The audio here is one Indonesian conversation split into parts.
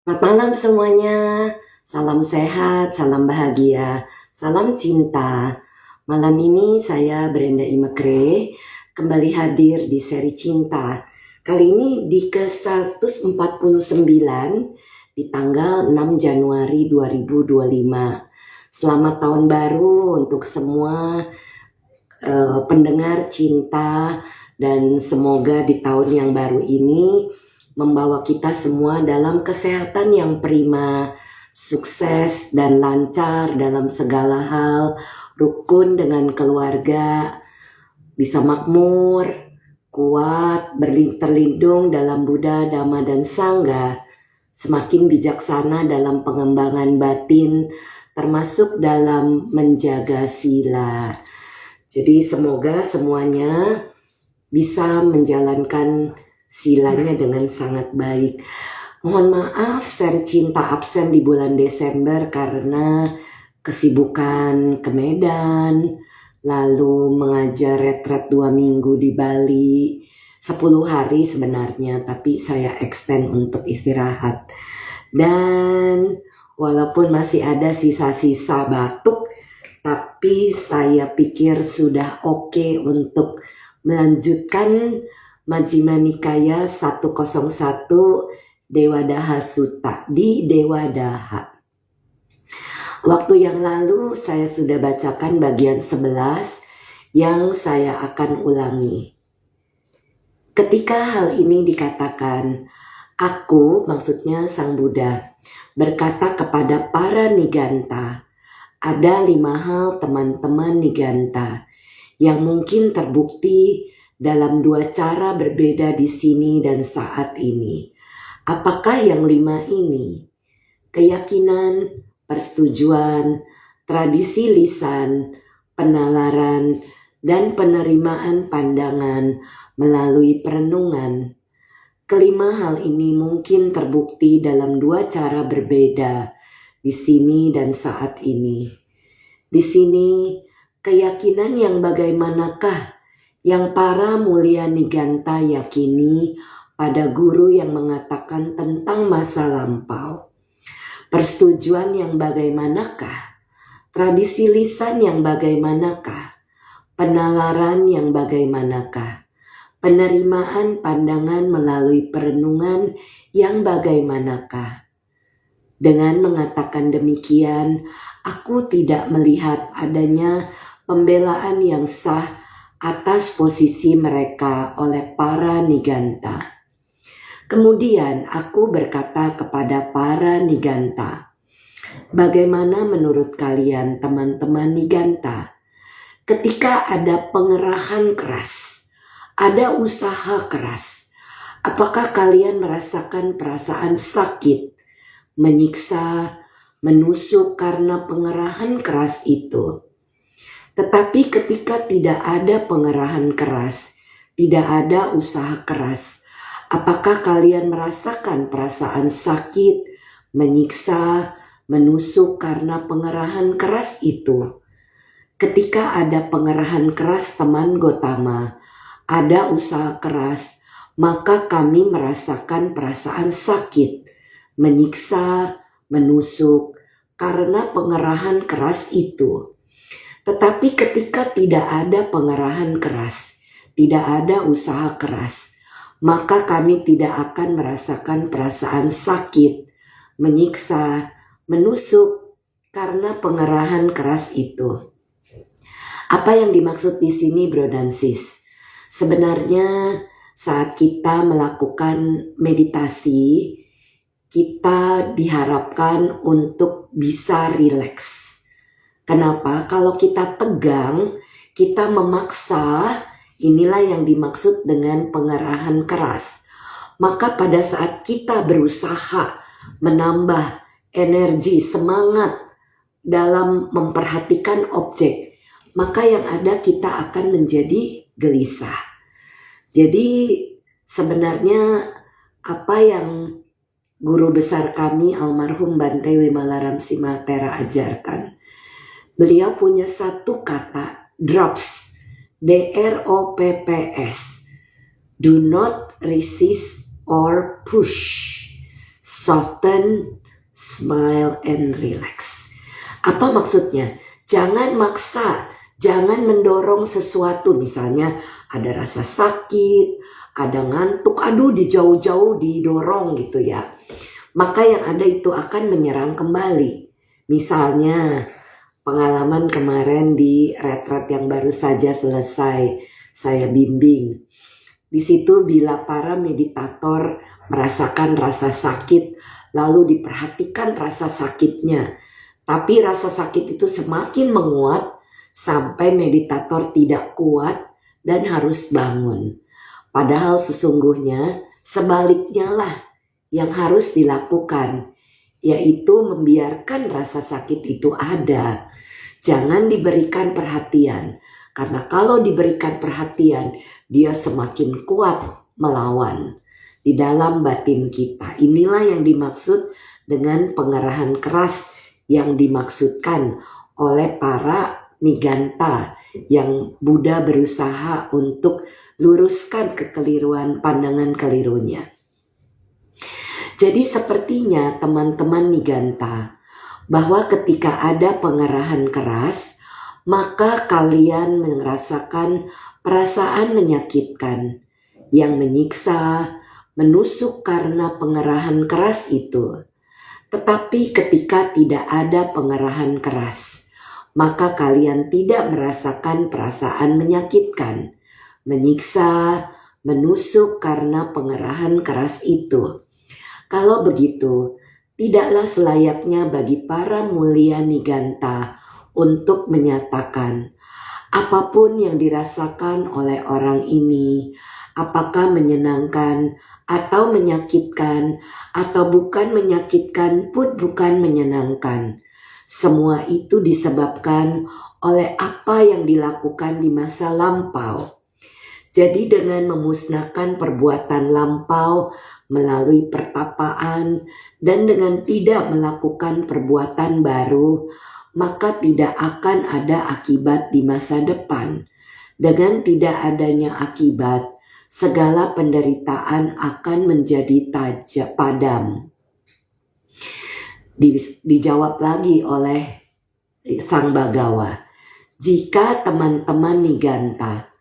Selamat malam semuanya, salam sehat, salam bahagia, salam cinta. Malam ini saya Brenda Imekre kembali hadir di seri Cinta. Kali ini di ke-149 di tanggal 6 Januari 2025. Selamat tahun baru untuk semua pendengar Cinta, dan semoga di tahun yang baru ini membawa kita semua dalam kesehatan yang prima, sukses dan lancar dalam segala hal, rukun dengan keluarga, bisa makmur, kuat, terlindung dalam Buddha, Dhamma, dan Sangha, semakin bijaksana dalam pengembangan batin, termasuk dalam menjaga sila. Jadi semoga semuanya bisa menjalankan silanya dengan sangat baik. Mohon maaf seri Cinta absen di bulan Desember karena kesibukan ke Medan, lalu mengajar retret 2 minggu di Bali, 10 hari sebenarnya, tapi saya extend untuk istirahat. Dan walaupun masih ada sisa-sisa batuk, tapi saya pikir sudah oke untuk melanjutkan Majjhima Nikaya 101 Dewadaha Sutta di Dewadaha. Waktu yang lalu saya sudah bacakan bagian 11 yang saya akan ulangi. Ketika hal ini dikatakan, aku, maksudnya Sang Buddha, berkata kepada para Niganta, ada 5 hal teman-teman Niganta yang mungkin terbukti dalam 2 cara berbeda di sini dan saat ini. Apakah yang 5 ini? Keyakinan, persetujuan, tradisi lisan, penalaran, dan penerimaan pandangan melalui perenungan. Kelima hal ini mungkin terbukti dalam 2 cara berbeda di sini dan saat ini. Di sini, keyakinan yang bagaimanakah yang para mulia Niganta yakini pada guru yang mengatakan tentang masa lampau? Persetujuan yang bagaimanakah? Tradisi lisan yang bagaimanakah? Penalaran yang bagaimanakah? Penerimaan pandangan melalui perenungan yang bagaimanakah? Dengan mengatakan demikian, aku tidak melihat adanya pembelaan yang sah atas posisi mereka oleh para Niganta. Kemudian aku berkata kepada para Niganta, bagaimana menurut kalian teman-teman Niganta? Ketika ada pengerahan keras, ada usaha keras, apakah kalian merasakan perasaan sakit, menyiksa, menusuk karena pengerahan keras itu? Tetapi ketika tidak ada pengerahan keras, tidak ada usaha keras, apakah kalian merasakan perasaan sakit, menyiksa, menusuk karena pengerahan keras itu? Ketika ada pengerahan keras teman Gotama, ada usaha keras, maka kami merasakan perasaan sakit, menyiksa, menusuk karena pengerahan keras itu. Tetapi ketika tidak ada pengerahan keras, tidak ada usaha keras, maka kami tidak akan merasakan perasaan sakit, menyiksa, menusuk karena pengerahan keras itu. Apa yang dimaksud di sini, bro dan sis? Sebenarnya saat kita melakukan meditasi, kita diharapkan untuk bisa rileks. Kenapa? Kalau kita tegang, kita memaksa, inilah yang dimaksud dengan pengerahan keras. Maka pada saat kita berusaha menambah energi, semangat dalam memperhatikan objek, maka yang ada kita akan menjadi gelisah. Jadi sebenarnya apa yang guru besar kami almarhum Bante Wimalaram Simatera ajarkan, beliau punya satu kata, drops, DROPPS, do not resist or push. Soften, smile, and relax. Apa maksudnya? Jangan maksa, jangan mendorong sesuatu. Misalnya ada rasa sakit, ada ngantuk, aduh dijauh-jauh didorong gitu ya. Maka yang ada itu akan menyerang kembali. Misalnya pengalaman kemarin di retret yang baru saja selesai saya bimbing. Di situ bila para meditator merasakan rasa sakit, lalu diperhatikan rasa sakitnya. Tapi rasa sakit itu semakin menguat sampai meditator tidak kuat dan harus bangun. Padahal sesungguhnya sebaliknya lah yang harus dilakukan, yaitu membiarkan rasa sakit itu ada. Jangan diberikan perhatian, karena kalau diberikan perhatian, dia semakin kuat melawan di dalam batin kita. Inilah yang dimaksud dengan pengerahan keras yang dimaksudkan oleh para niganta yang Buddha berusaha untuk luruskan kekeliruan pandangan kelirunya. Jadi sepertinya teman-teman niganta bahwa ketika ada pengerahan keras, maka kalian merasakan perasaan menyakitkan yang menyiksa, menusuk karena pengerahan keras itu. Tetapi ketika tidak ada pengerahan keras, maka kalian tidak merasakan perasaan menyakitkan, menyiksa, menusuk karena pengerahan keras itu. Kalau begitu, tidaklah selayaknya bagi para mulia niganta untuk menyatakan apapun yang dirasakan oleh orang ini, apakah menyenangkan atau menyakitkan, atau bukan menyakitkan pun bukan menyenangkan. Semua itu disebabkan oleh apa yang dilakukan di masa lampau. Jadi dengan memusnahkan perbuatan lampau melalui pertapaan dan dengan tidak melakukan perbuatan baru, maka tidak akan ada akibat di masa depan. Dengan tidak adanya akibat, segala penderitaan akan menjadi padam. Dijawab lagi oleh Sang Bagawa, jika teman-teman niganta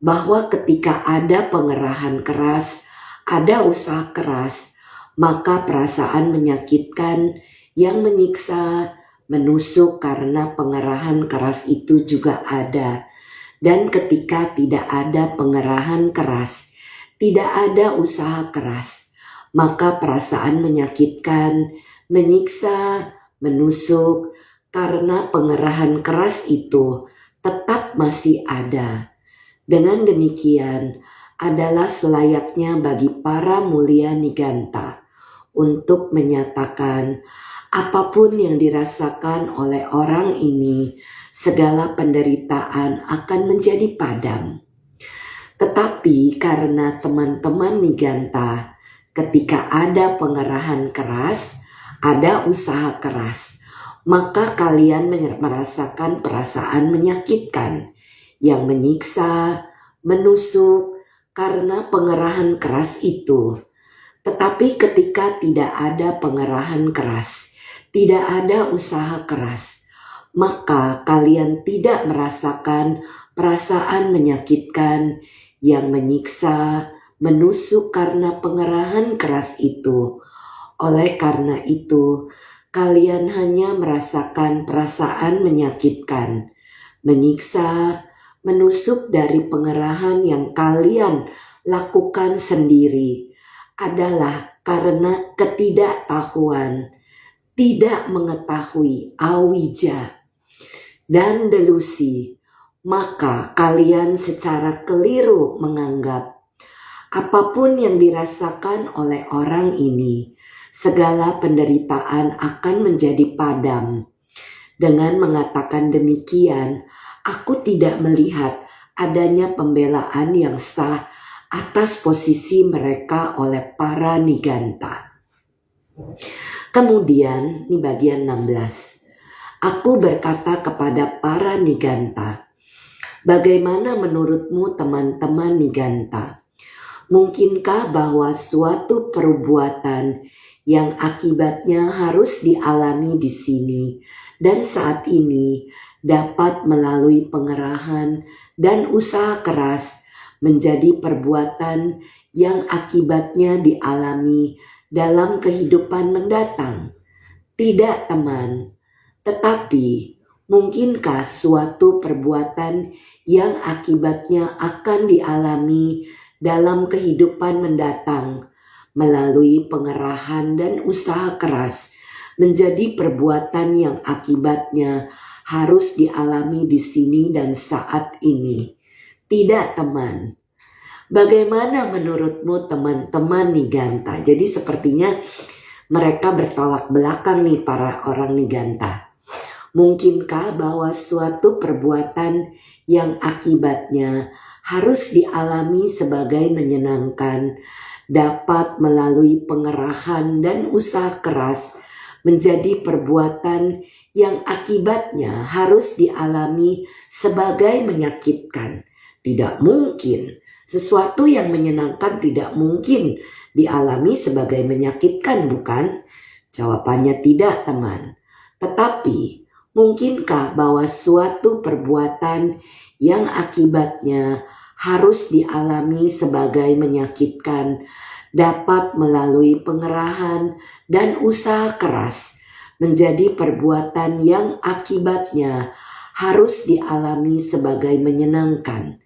bahwa ketika ada pengerahan keras, ada usaha keras, maka perasaan menyakitkan yang menyiksa, menusuk karena pengerahan keras itu juga ada. Dan ketika tidak ada pengerahan keras, tidak ada usaha keras, maka perasaan menyakitkan, menyiksa, menusuk karena pengerahan keras itu tetap masih ada. Dengan demikian adalah selayaknya bagi para mulia niganta untuk menyatakan apapun yang dirasakan oleh orang ini, segala penderitaan akan menjadi padam. Tetapi karena teman-teman niganta, ketika ada pengerahan keras, ada usaha keras, maka kalian merasakan perasaan menyakitkan yang menyiksa, menusuk karena pengerahan keras itu. Tetapi ketika tidak ada pengerahan keras, tidak ada usaha keras, maka kalian tidak merasakan perasaan menyakitkan yang menyiksa, menusuk karena pengerahan keras itu. Oleh karena itu, kalian hanya merasakan perasaan menyakitkan, menyiksa, menusuk dari pengerahan yang kalian lakukan sendiri adalah karena ketidaktahuan, tidak mengetahui awija dan delusi, maka kalian secara keliru menganggap apapun yang dirasakan oleh orang ini, segala penderitaan akan menjadi padam. Dengan mengatakan demikian, aku tidak melihat adanya pembelaan yang sah atas posisi mereka oleh para niganta. Kemudian, di bagian 16, aku berkata kepada para niganta, bagaimana menurutmu teman-teman niganta? Mungkinkah bahwa suatu perbuatan yang akibatnya harus dialami di sini dan saat ini dapat melalui pengerahan dan usaha keras menjadi perbuatan yang akibatnya dialami dalam kehidupan mendatang. Tidak, teman, tetapi mungkinkah suatu perbuatan yang akibatnya akan dialami dalam kehidupan mendatang melalui pengerahan dan usaha keras menjadi perbuatan yang akibatnya harus dialami di sini dan saat ini? Tidak, teman. Bagaimana menurutmu teman-teman Niganta? Jadi sepertinya mereka bertolak belakang nih para orang Niganta. Mungkinkah bahwa suatu perbuatan yang akibatnya harus dialami sebagai menyenangkan dapat melalui pengerahan dan usaha keras menjadi perbuatan yang akibatnya harus dialami sebagai menyakitkan? Tidak mungkin. Sesuatu yang menyenangkan tidak mungkin dialami sebagai menyakitkan, bukan? Jawabannya tidak, teman. Tetapi mungkinkah bahwa suatu perbuatan yang akibatnya harus dialami sebagai menyakitkan dapat melalui pengerahan dan usaha keras menjadi perbuatan yang akibatnya harus dialami sebagai menyenangkan?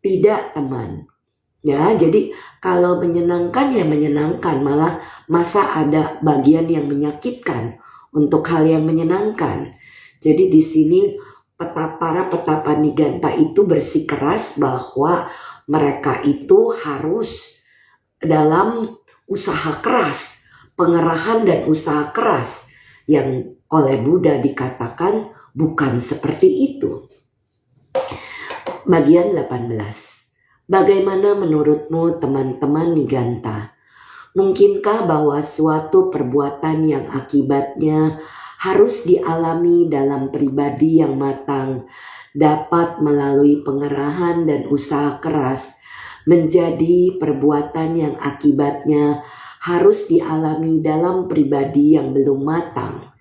Tidak, teman. Ya, jadi kalau menyenangkan ya menyenangkan, malah masa ada bagian yang menyakitkan untuk hal yang menyenangkan. Jadi di sini para petapa Niganta itu bersikeras bahwa mereka itu harus dalam usaha keras, pengerahan dan usaha keras, yang oleh Buddha dikatakan bukan seperti itu. Bagian 18. Bagaimana menurutmu teman-teman Niganta? Mungkinkah bahwa suatu perbuatan yang akibatnya harus dialami dalam pribadi yang matang dapat melalui pengerahan dan usaha keras menjadi perbuatan yang akibatnya harus dialami dalam pribadi yang belum matang?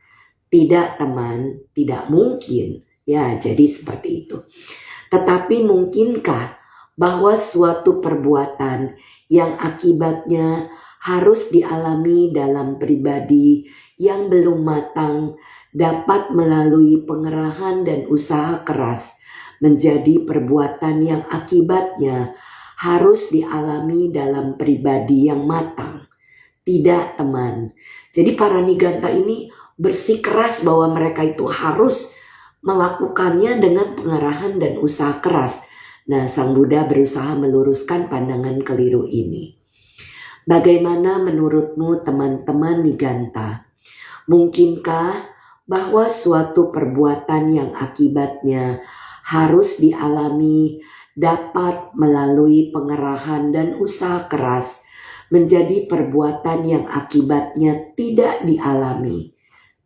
Tidak, teman, tidak mungkin. Ya, jadi seperti itu. Tetapi mungkinkah bahwa suatu perbuatan yang akibatnya harus dialami dalam pribadi yang belum matang dapat melalui pengerahan dan usaha keras menjadi perbuatan yang akibatnya harus dialami dalam pribadi yang matang? Tidak, teman. Jadi para Niganta ini bersikeras bahwa mereka itu harus melakukannya dengan pengerahan dan usaha keras. Nah, Sang Buddha berusaha meluruskan pandangan keliru ini. Bagaimana menurutmu teman-teman Niganta? Mungkinkah bahwa suatu perbuatan yang akibatnya harus dialami dapat melalui pengerahan dan usaha keras menjadi perbuatan yang akibatnya tidak dialami?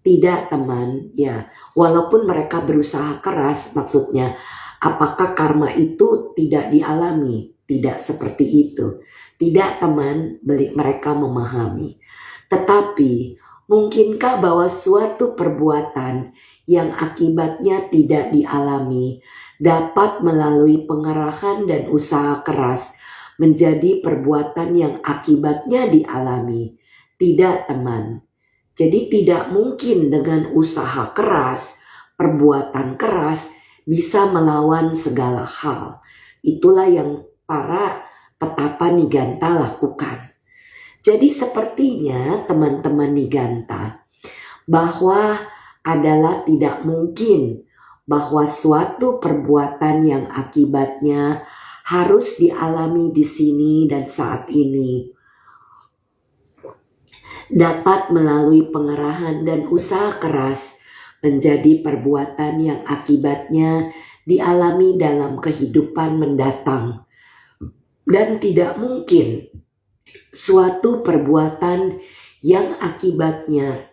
Tidak, teman. Ya, walaupun mereka berusaha keras, maksudnya apakah karma itu tidak dialami? Tidak seperti itu. Tidak, teman, mereka memahami. Tetapi mungkinkah bahwa suatu perbuatan yang akibatnya tidak dialami dapat melalui pengerahan dan usaha keras menjadi perbuatan yang akibatnya dialami? Tidak, teman. Jadi tidak mungkin dengan usaha keras, perbuatan keras bisa melawan segala hal. Itulah yang para petapa Niganta lakukan. Jadi sepertinya teman-teman Niganta bahwa adalah tidak mungkin bahwa suatu perbuatan yang akibatnya harus dialami di sini dan saat ini dapat melalui pengerahan dan usaha keras menjadi perbuatan yang akibatnya dialami dalam kehidupan mendatang. Dan tidak mungkin suatu perbuatan yang akibatnya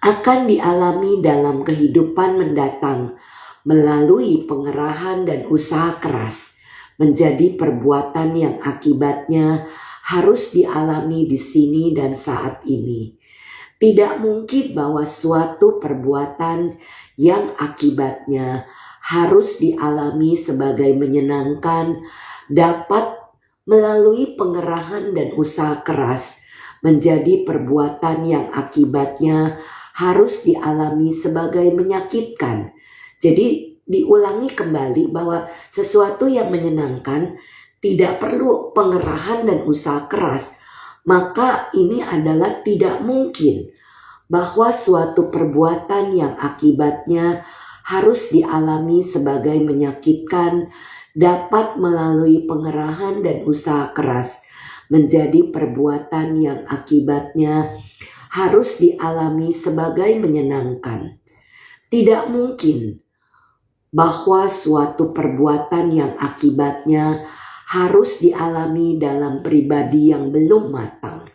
akan dialami dalam kehidupan mendatang melalui pengerahan dan usaha keras menjadi perbuatan yang akibatnya harus dialami di sini dan saat ini. Tidak mungkin bahwa suatu perbuatan yang akibatnya harus dialami sebagai menyenangkan dapat melalui pengerahan dan usaha keras menjadi perbuatan yang akibatnya harus dialami sebagai menyakitkan. Jadi diulangi kembali bahwa sesuatu yang menyenangkan tidak perlu pengerahan dan usaha keras. Maka ini adalah tidak mungkin bahwa suatu perbuatan yang akibatnya harus dialami sebagai menyakitkan dapat melalui pengerahan dan usaha keras menjadi perbuatan yang akibatnya harus dialami sebagai menyenangkan. Tidak mungkin bahwa suatu perbuatan yang akibatnya harus dialami dalam pribadi yang belum matang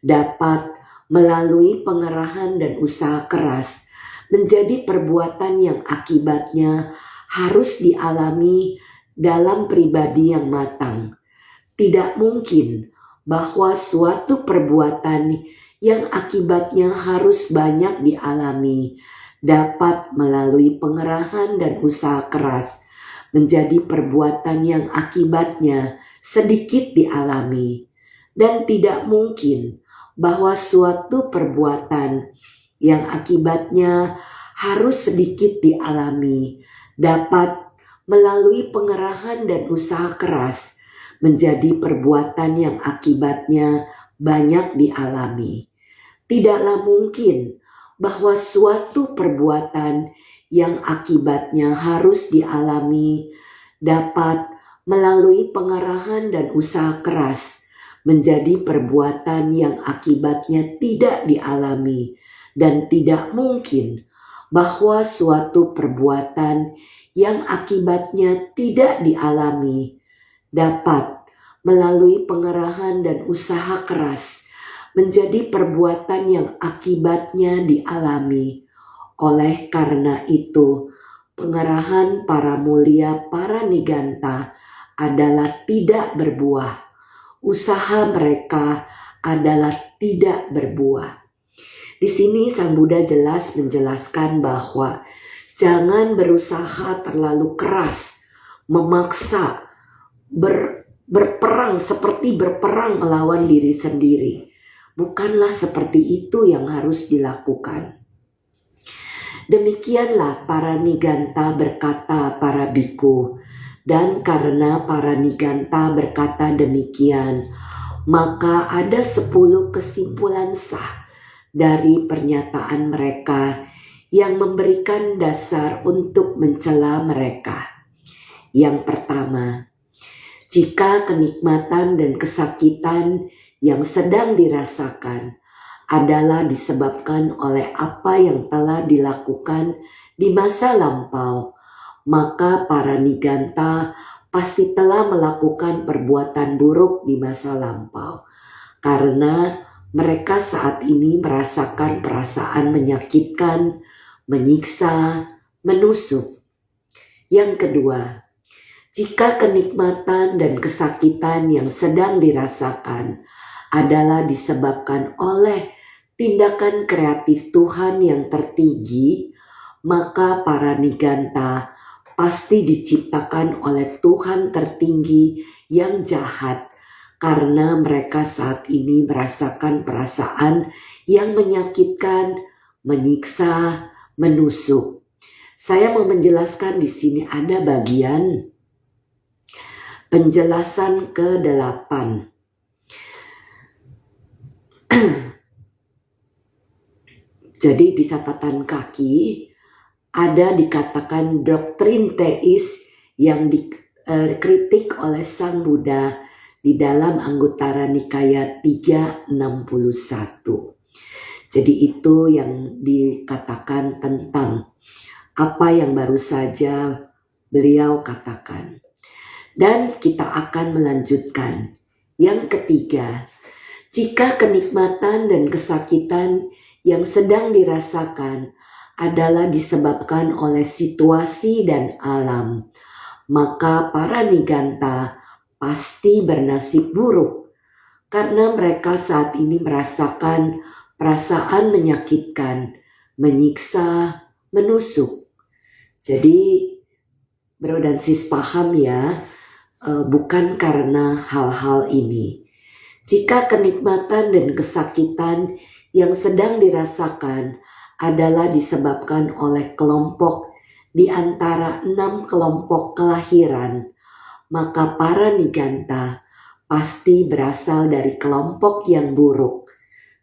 dapat melalui pengerahan dan usaha keras menjadi perbuatan yang akibatnya harus dialami dalam pribadi yang matang. Tidak mungkin bahwa suatu perbuatan yang akibatnya harus banyak dialami dapat melalui pengerahan dan usaha keras menjadi perbuatan yang akibatnya sedikit dialami. Dan tidak mungkin bahwa suatu perbuatan yang akibatnya harus sedikit dialami dapat melalui pengerahan dan usaha keras menjadi perbuatan yang akibatnya banyak dialami. Tidaklah mungkin bahwa suatu perbuatan yang akibatnya harus dialami dapat melalui pengerahan dan usaha keras menjadi perbuatan yang akibatnya tidak dialami, dan tidak mungkin bahwa suatu perbuatan yang akibatnya tidak dialami dapat melalui pengerahan dan usaha keras menjadi perbuatan yang akibatnya dialami. Oleh karena itu, pengerahan para mulia Paraniganta adalah tidak berbuah. Usaha mereka adalah tidak berbuah. Di sini Sang Buddha jelas menjelaskan bahwa jangan berusaha terlalu keras, memaksa, berperang seperti berperang melawan diri sendiri. Bukanlah seperti itu yang harus dilakukan. Demikianlah Paraniganta berkata para biku, dan karena Paraniganta berkata demikian, maka ada 10 kesimpulan sah dari pernyataan mereka yang memberikan dasar untuk mencela mereka. Yang pertama, jika kenikmatan dan kesakitan yang sedang dirasakan adalah disebabkan oleh apa yang telah dilakukan di masa lampau, maka Paraniganta pasti telah melakukan perbuatan buruk di masa lampau, karena mereka saat ini merasakan perasaan menyakitkan, menyiksa, menusuk. Yang kedua, jika kenikmatan dan kesakitan yang sedang dirasakan adalah disebabkan oleh tindakan kreatif Tuhan yang tertinggi, maka Paraniganta pasti diciptakan oleh Tuhan tertinggi yang jahat, karena mereka saat ini merasakan perasaan yang menyakitkan, menyiksa, menusuk. Saya mau menjelaskan di sini ada bagian penjelasan ke-8. Jadi di catatan kaki ada dikatakan doktrin teis yang dikritik oleh Sang Buddha di dalam Anguttara Nikaya 361. Jadi itu yang dikatakan tentang apa yang baru saja beliau katakan. Dan kita akan melanjutkan. Yang ketiga, jika kenikmatan dan kesakitan yang sedang dirasakan adalah disebabkan oleh situasi dan alam, maka Paraniganta pasti bernasib buruk, karena mereka saat ini merasakan perasaan menyakitkan, menyiksa, menusuk. Jadi bro dan sis paham ya, bukan karena hal-hal ini. Jika kenikmatan dan kesakitan yang sedang dirasakan adalah disebabkan oleh kelompok di antara 6 kelompok kelahiran, maka para niganta pasti berasal dari kelompok yang buruk,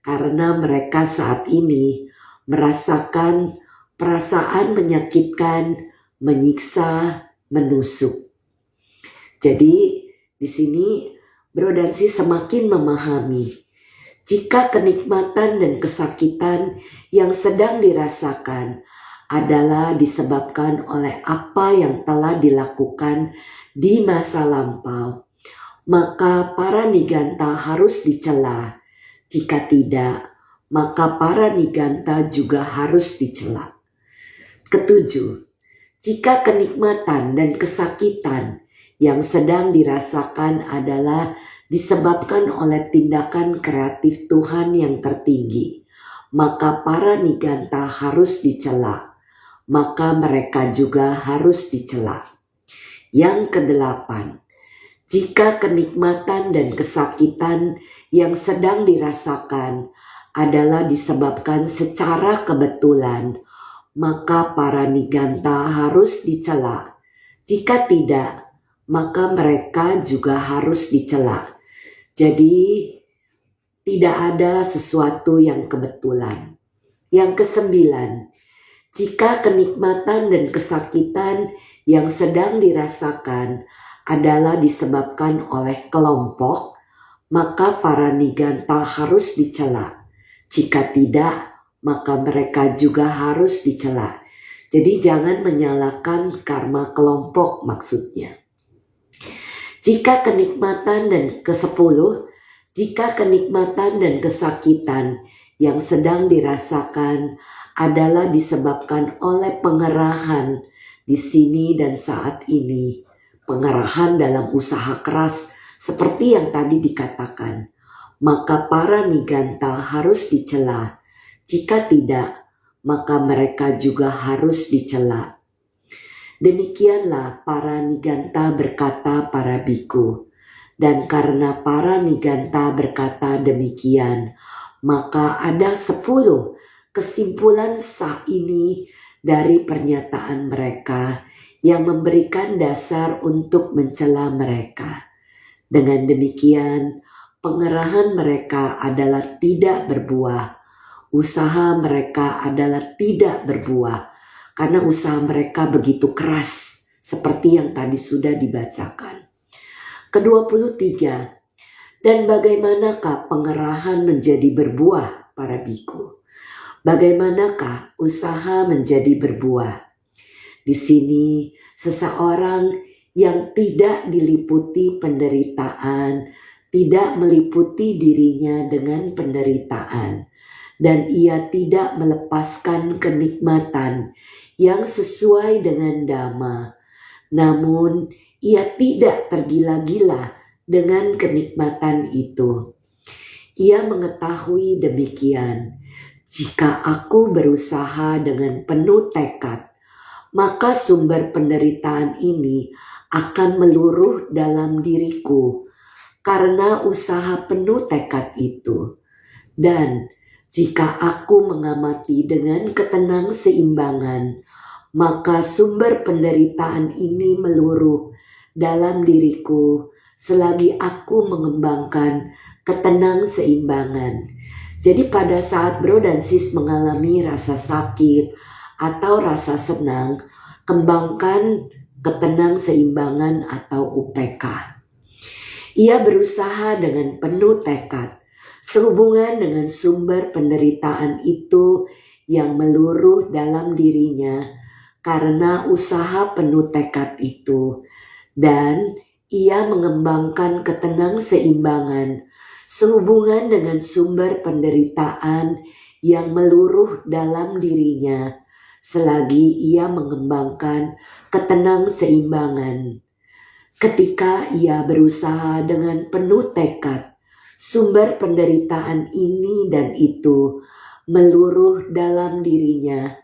karena mereka saat ini merasakan perasaan menyakitkan, menyiksa, menusuk. Jadi di sini bro dan sis semakin memahami jika kenikmatan dan kesakitan yang sedang dirasakan adalah disebabkan oleh apa yang telah dilakukan di masa lampau, maka para niganta harus dicela. Jika tidak, maka para niganta juga harus dicela. Ketujuh, jika kenikmatan dan kesakitan yang sedang dirasakan adalah disebabkan oleh tindakan kreatif Tuhan yang tertinggi, maka para niganta harus dicela, maka mereka juga harus dicela. Yang kedelapan, jika kenikmatan dan kesakitan yang sedang dirasakan adalah disebabkan secara kebetulan, maka para niganta harus dicela. Jika tidak, maka mereka juga harus dicela. Jadi tidak ada sesuatu yang kebetulan. Yang kesembilan, jika kenikmatan dan kesakitan yang sedang dirasakan adalah disebabkan oleh kelompok, maka para niganta harus dicela. Jika tidak, maka mereka juga harus dicela. Jadi jangan menyalahkan karma kelompok maksudnya. Jika kenikmatan dan ke-10, jika kenikmatan dan kesakitan yang sedang dirasakan adalah disebabkan oleh pengerahan di sini dan saat ini, pengerahan dalam usaha keras seperti yang tadi dikatakan, maka para niganta harus dicela. Jika tidak, maka mereka juga harus dicela. Demikianlah para niganta berkata para biku. Dan karena para niganta berkata demikian, maka ada 10 kesimpulan sah ini dari pernyataan mereka yang memberikan dasar untuk mencela mereka. Dengan demikian, pengerahan mereka adalah tidak berbuah. Usaha mereka adalah tidak berbuah. Karena usaha mereka begitu keras, seperti yang tadi sudah dibacakan. Ke-23, dan bagaimanakah pengerahan menjadi berbuah para biku? Bagaimanakah usaha menjadi berbuah? Di sini seseorang yang tidak diliputi penderitaan, tidak meliputi dirinya dengan penderitaan, dan ia tidak melepaskan kenikmatan yang sesuai dengan dhamma, namun ia tidak tergila-gila dengan kenikmatan itu. Ia mengetahui demikian, jika aku berusaha dengan penuh tekad, maka sumber penderitaan ini akan meluruh dalam diriku karena usaha penuh tekad itu. Dan jika aku mengamati dengan ketenang seimbangan, maka sumber penderitaan ini meluruh dalam diriku selagi aku mengembangkan ketenang seimbangan. Jadi pada saat bro dan sis mengalami rasa sakit atau rasa senang, kembangkan ketenang seimbangan atau UPK. Ia berusaha dengan penuh tekad sehubungan dengan sumber penderitaan itu yang meluruh dalam dirinya karena usaha penuh tekad itu, dan ia mengembangkan ketenang seimbangan sehubungan dengan sumber penderitaan yang meluruh dalam dirinya selagi ia mengembangkan ketenang seimbangan. Ketika ia berusaha dengan penuh tekad Sumber penderitaan ini dan itu meluruh dalam dirinya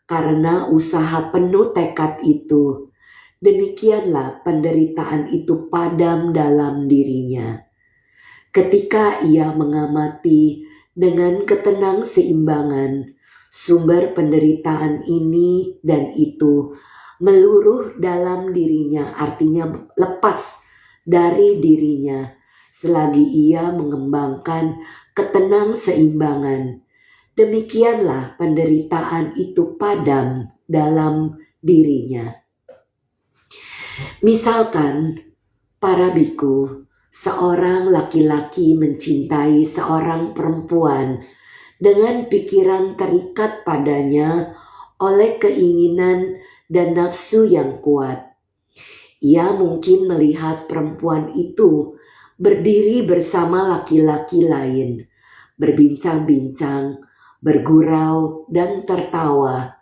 karena usaha penuh tekad itu. Demikianlah penderitaan itu padam dalam dirinya. Ketika ia mengamati dengan ketenang-seimbangan sumber penderitaan ini dan itu meluruh dalam dirinya, artinya lepas dari dirinya, selagi ia mengembangkan ketenang-seimbangan. Demikianlah penderitaan itu padam dalam dirinya. Misalkan para biku, seorang laki-laki mencintai seorang perempuan dengan pikiran terikat padanya oleh keinginan dan nafsu yang kuat. Ia mungkin melihat perempuan itu berdiri bersama laki-laki lain, berbincang-bincang, bergurau, dan tertawa.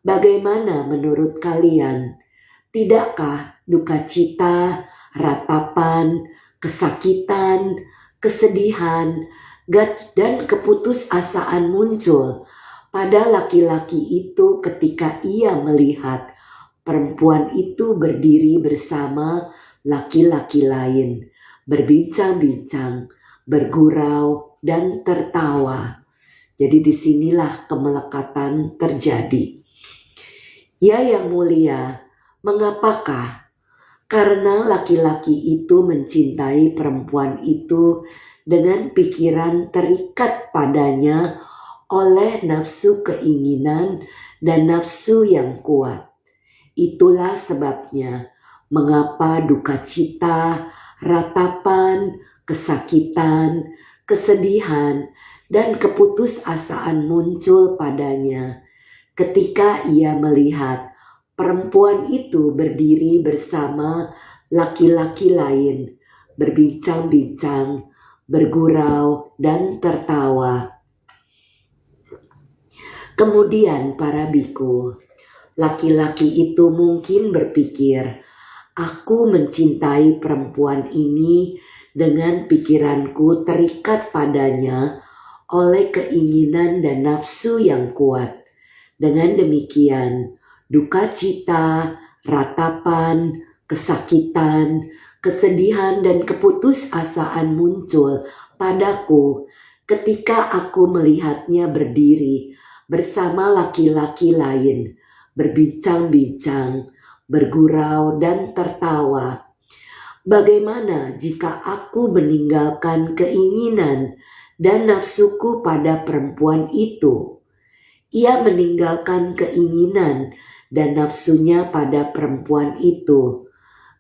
Bagaimana menurut kalian? Tidakkah duka cita, ratapan, kesakitan, kesedihan, dan keputusasaan muncul pada laki-laki itu ketika ia melihat perempuan itu berdiri bersama laki-laki lain, berbincang-bincang, bergurau, dan tertawa. Jadi disinilah kemelekatan terjadi. Ya yang mulia, mengapakah? Karena laki-laki itu mencintai perempuan itu dengan pikiran terikat padanya oleh nafsu keinginan dan nafsu yang kuat. Itulah sebabnya mengapa duka cita, ratapan, kesakitan, kesedihan, dan keputusasaan muncul padanya ketika ia melihat perempuan itu berdiri bersama laki-laki lain, berbincang-bincang, bergurau, dan tertawa. Kemudian para biku, laki-laki itu mungkin berpikir, aku mencintai perempuan ini dengan pikiranku terikat padanya oleh keinginan dan nafsu yang kuat. Dengan demikian, duka cita, ratapan, kesakitan, kesedihan, dan keputusasaan muncul padaku ketika aku melihatnya berdiri bersama laki-laki lain, berbincang-bincang, bergurau, dan tertawa. Bagaimana jika aku meninggalkan keinginan dan nafsuku pada perempuan itu? Ia meninggalkan keinginan dan nafsunya pada perempuan itu.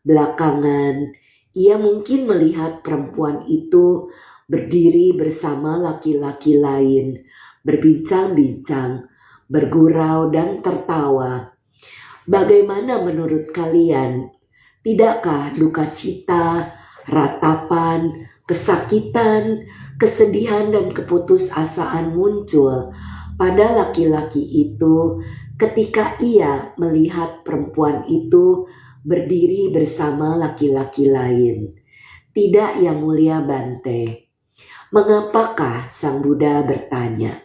Belakangan, ia mungkin melihat perempuan itu berdiri bersama laki-laki lain, berbincang-bincang, bergurau, dan tertawa. Bagaimana menurut kalian? Tidakkah duka cita, ratapan, kesakitan, kesedihan, dan keputusasaan muncul pada laki-laki itu ketika ia melihat perempuan itu berdiri bersama laki-laki lain? Tidak, yang mulia Bante. Mengapakah Sang Buddha bertanya?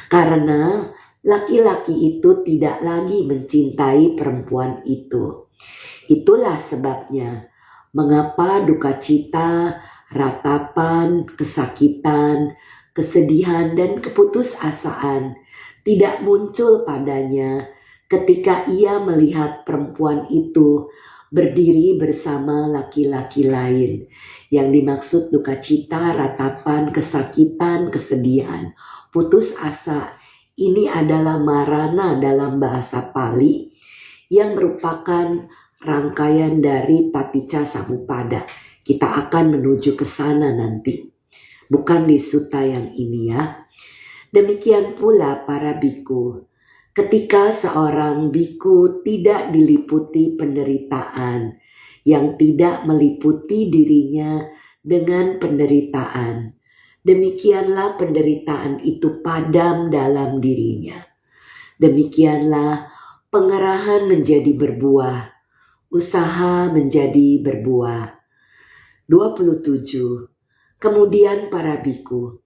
Karena laki-laki itu tidak lagi mencintai perempuan itu. Itulah sebabnya mengapa duka cita, ratapan, kesakitan, kesedihan, dan keputusasaan tidak muncul padanya ketika ia melihat perempuan itu berdiri bersama laki-laki lain. Yang dimaksud duka cita, ratapan, kesakitan, kesedihan, putus asa, ini adalah marana dalam bahasa Pali yang merupakan rangkaian dari Paticca Samuppada. Kita akan menuju ke sana nanti. Bukan di sutta yang ini ya. Demikian pula para biku. Ketika seorang biku tidak diliputi penderitaan, yang tidak meliputi dirinya dengan penderitaan, demikianlah penderitaan itu padam dalam dirinya. Demikianlah pengerahan menjadi berbuah, usaha menjadi berbuah. 27. Kemudian para biku,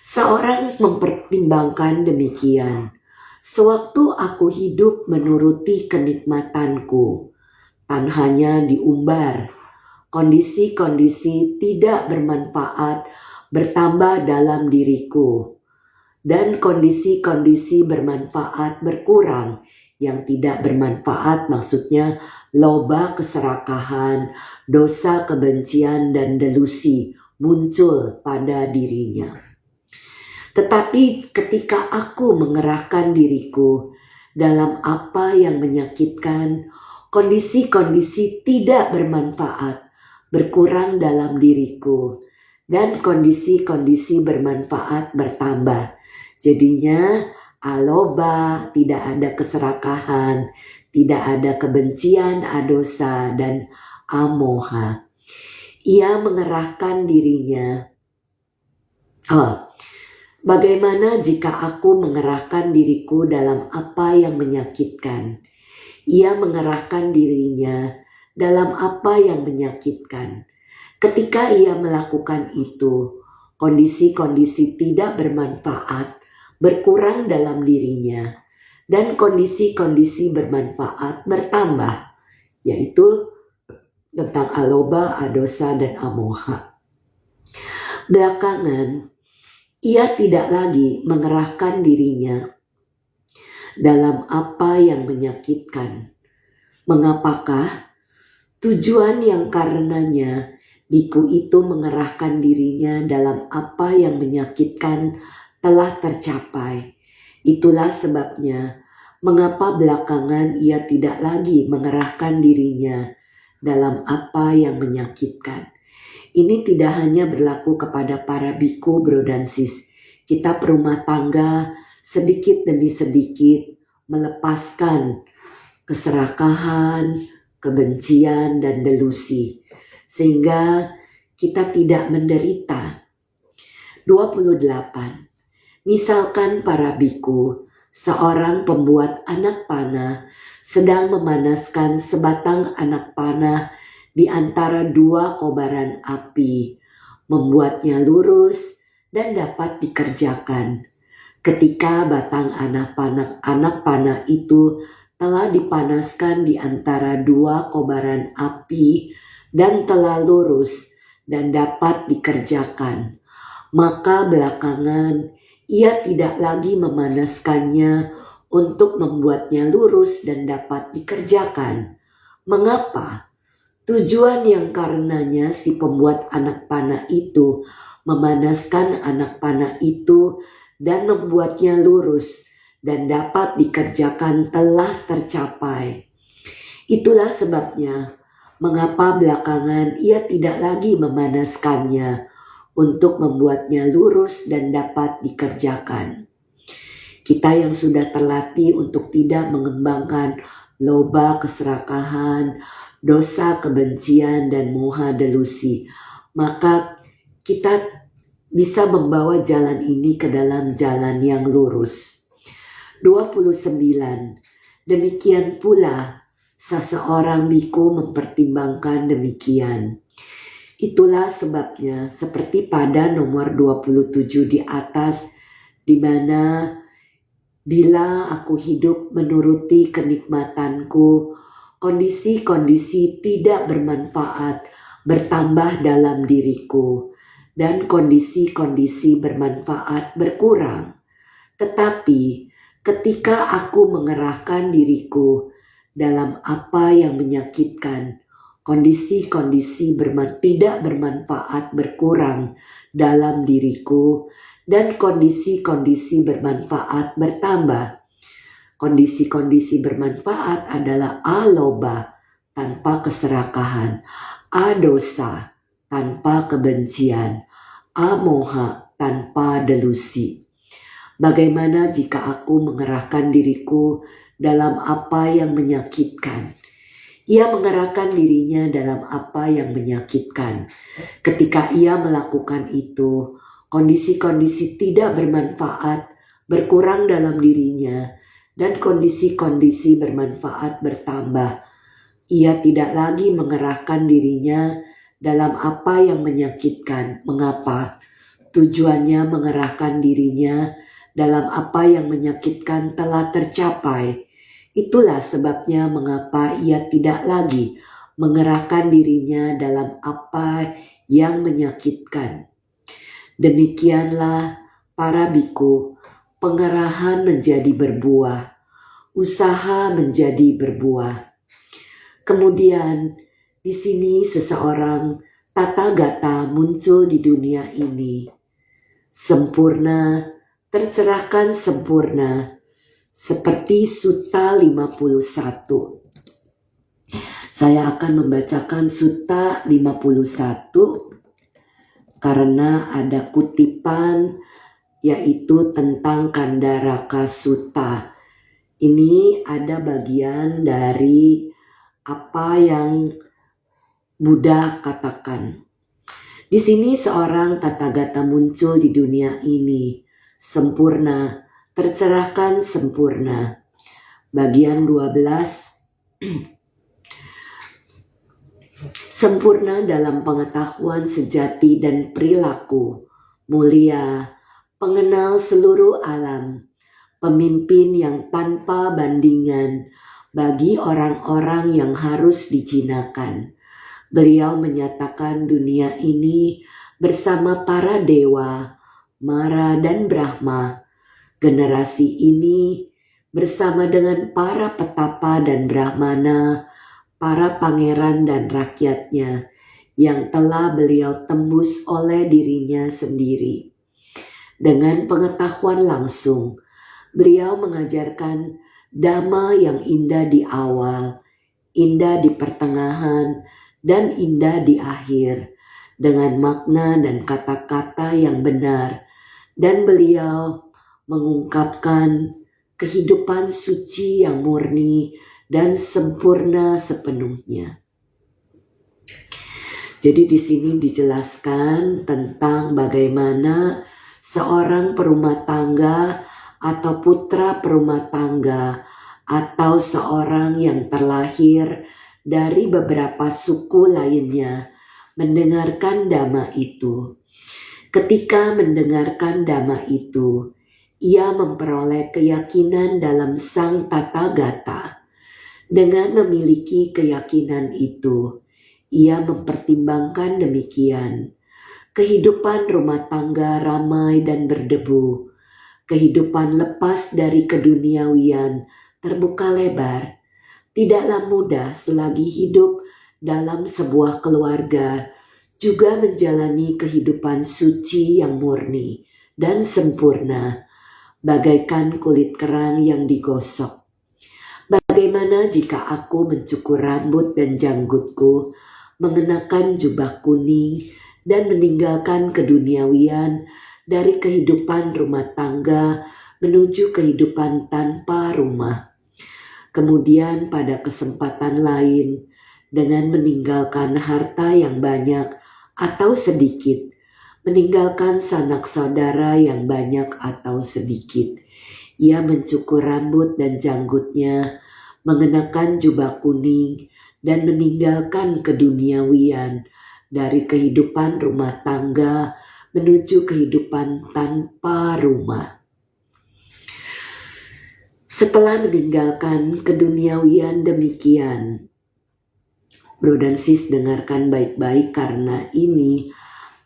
seorang mempertimbangkan demikian. Sewaktu aku hidup menuruti kenikmatanku, tanhanya diumbar, kondisi-kondisi tidak bermanfaat bertambah dalam diriku, dan kondisi-kondisi bermanfaat berkurang. Yang tidak bermanfaat maksudnya loba, keserakahan, dosa, kebencian, dan delusi muncul pada dirinya. Tetapi ketika aku mengerahkan diriku dalam apa yang menyakitkan, kondisi-kondisi tidak bermanfaat berkurang dalam diriku, dan kondisi-kondisi bermanfaat bertambah. Jadinya aloba, tidak ada keserakahan, tidak ada kebencian, adosa, dan amoha. Ia mengerahkan dirinya. Bagaimana jika aku mengerahkan diriku dalam apa yang menyakitkan? Ia mengerahkan dirinya dalam apa yang menyakitkan. Ketika ia melakukan itu, kondisi-kondisi tidak bermanfaat berkurang dalam dirinya, dan kondisi-kondisi bermanfaat bertambah, yaitu tentang aloba, adosa, dan amoha. Belakangan, ia tidak lagi mengerahkan dirinya dalam apa yang menyakitkan. Mengapakah? Tujuan yang karenanya biku itu mengerahkan dirinya dalam apa yang menyakitkan telah tercapai. Itulah sebabnya mengapa belakangan ia tidak lagi mengerahkan dirinya dalam apa yang menyakitkan. Ini tidak hanya berlaku kepada para biku, bro dan sis. Kita perumah tangga sedikit demi sedikit melepaskan keserakahan, kebencian, dan delusi, sehingga kita tidak menderita. 28. Misalkan para biku, seorang pembuat anak panah sedang memanaskan sebatang anak panah di antara dua kobaran api, membuatnya lurus dan dapat dikerjakan. Ketika batang anak panah itu telah dipanaskan di antara dua kobaran api dan telah lurus dan dapat dikerjakan, maka belakangan ia tidak lagi memanaskannya untuk membuatnya lurus dan dapat dikerjakan. Mengapa? Tujuan yang karenanya si pembuat anak panah itu memanaskan anak panah itu dan membuatnya lurus dan dapat dikerjakan telah tercapai. Itulah sebabnya mengapa belakangan ia tidak lagi memanaskannya untuk membuatnya lurus dan dapat dikerjakan. Kita yang sudah terlatih untuk tidak mengembangkan loba, keserakahan, dosa, kebencian, dan moha, delusi, maka kita bisa membawa jalan ini ke dalam jalan yang lurus. 29. Demikian pula seseorang biku mempertimbangkan demikian. Itulah sebabnya seperti pada nomor 27 di atas, di mana bila aku hidup menuruti kenikmatanku, kondisi-kondisi tidak bermanfaat bertambah dalam diriku, dan kondisi-kondisi bermanfaat berkurang. Tetapi ketika aku mengerahkan diriku dalam apa yang menyakitkan, kondisi-kondisi tidak bermanfaat berkurang dalam diriku, dan kondisi-kondisi bermanfaat bertambah. Kondisi-kondisi bermanfaat adalah aloba, tanpa keserakahan, adosa, tanpa kebencian, amoha, tanpa delusi. Bagaimana jika aku mengerahkan diriku dalam apa yang menyakitkan? Ia mengerahkan dirinya dalam apa yang menyakitkan. Ketika ia melakukan itu, kondisi-kondisi tidak bermanfaat berkurang dalam dirinya, dan kondisi-kondisi bermanfaat bertambah. Ia tidak lagi mengerahkan dirinya dalam apa yang menyakitkan. Mengapa? Tujuannya mengerahkan dirinya dalam apa yang menyakitkan telah tercapai. Itulah sebabnya mengapa ia tidak lagi mengerahkan dirinya dalam apa yang menyakitkan. Demikianlah para biku, pengerahan menjadi berbuah, usaha menjadi berbuah. Kemudian di sini seseorang Tathagata muncul di dunia ini. Sempurna, tercerahkan sempurna, seperti Sutta 51. Saya akan membacakan Sutta 51 karena ada kutipan yaitu tentang Kandaraka Sutta. Ini ada bagian dari apa yang Buddha katakan. Di sini seorang Tathagata muncul di dunia ini, sempurna, tercerahkan sempurna. Bagian 12. Sempurna dalam pengetahuan sejati dan perilaku, mulia, pengenal seluruh alam, pemimpin yang tanpa bandingan bagi orang-orang yang harus dijinakan. Beliau menyatakan dunia ini bersama para dewa, Mara dan Brahma. Generasi ini bersama dengan para petapa dan Brahmana, para pangeran dan rakyatnya yang telah beliau tembus oleh dirinya sendiri. Dengan pengetahuan langsung, beliau mengajarkan dhamma yang indah di awal, indah di pertengahan, dan indah di akhir, dengan makna dan kata-kata yang benar, dan beliau mengungkapkan kehidupan suci yang murni dan sempurna sepenuhnya. Jadi di sini dijelaskan tentang bagaimana seorang perumah tangga atau putra perumah tangga atau seorang yang terlahir dari beberapa suku lainnya mendengarkan dhamma itu. Ketika mendengarkan dhamma itu, ia memperoleh keyakinan dalam Sang Tathagata. Dengan memiliki keyakinan itu, ia mempertimbangkan demikian. Kehidupan rumah tangga ramai dan berdebu. Kehidupan lepas dari keduniawian terbuka lebar. Tidaklah mudah selagi hidup dalam sebuah keluarga, juga menjalani kehidupan suci yang murni dan sempurna, bagaikan kulit kerang yang digosok. Bagaimana jika aku mencukur rambut dan janggutku, mengenakan jubah kuning, dan meninggalkan keduniawian dari kehidupan rumah tangga menuju kehidupan tanpa rumah. Kemudian pada kesempatan lain, dengan meninggalkan harta yang banyak atau sedikit, meninggalkan sanak saudara yang banyak atau sedikit, ia mencukur rambut dan janggutnya, mengenakan jubah kuning, dan meninggalkan keduniawian dari kehidupan rumah tangga menuju kehidupan tanpa rumah. Setelah meninggalkan keduniawian demikian, Bro dan Sis dengarkan baik-baik karena ini